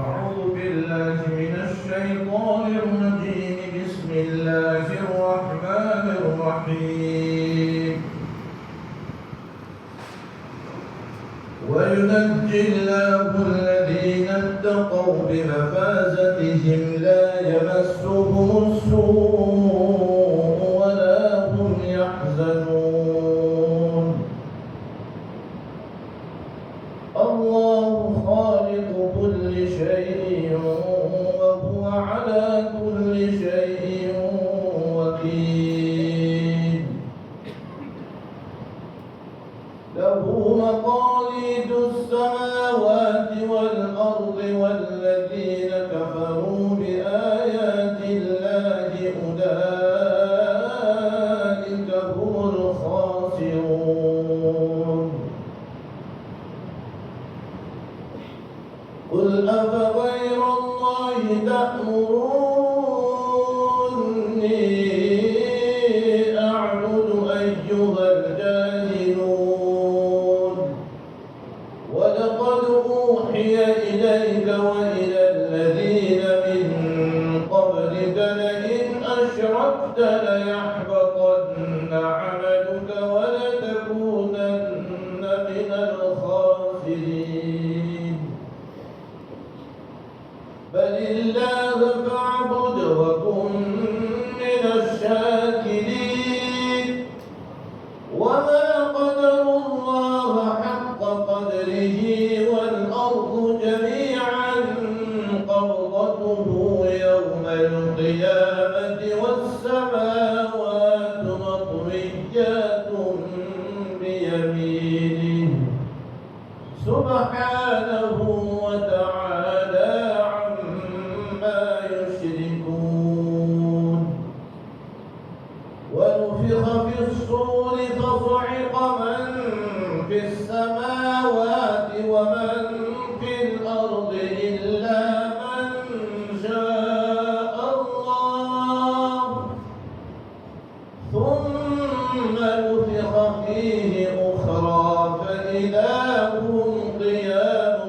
أعوذ بالله من الشيطان الرجيم. بسم الله الرحمن الرحيم. وينجي الله الذين اتقوا بمفازتهم لا يمسهم السوء ولا هم يحزنون. الله خالق كل شيء وهو على كل شيء وكيل. له مقاليد السماوات والأرض والذين كفروا بآيات الله أولئك هم الخاسرون. قل أفغير الله تأمروني أعبد أيها الجاهلون. ولقد أوحي إليك وإلى الذين من قبلك لئن أشركت ليحبطن عملك ولتكونن من الخاسرين. بل الله فاعبد وكن من الشاكرين. وما قدر الله حق قدره والأرض جميعا قبضته يوم القيامة والسماوات مطويات بيمينه سبحانه وتعالى عما يشركون. ونفخ في الصور فصعق من في السماوات ومن في الأرض إلا من شاء الله ثم نفخ فيه أخرى فإذا هم قيام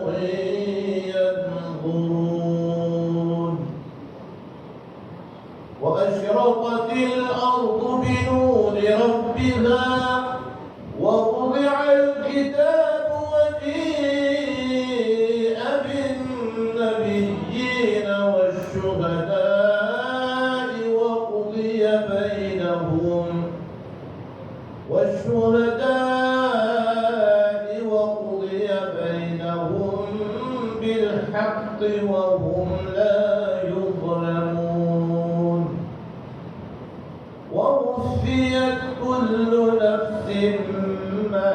ينظرون. وأشرقت الأرض بنور ربها ووضع الكتاب وجيء بالنبيين والشهداء وقضي بينهم بالحق وهم لا يظلمون. ووفيت كل نفس ما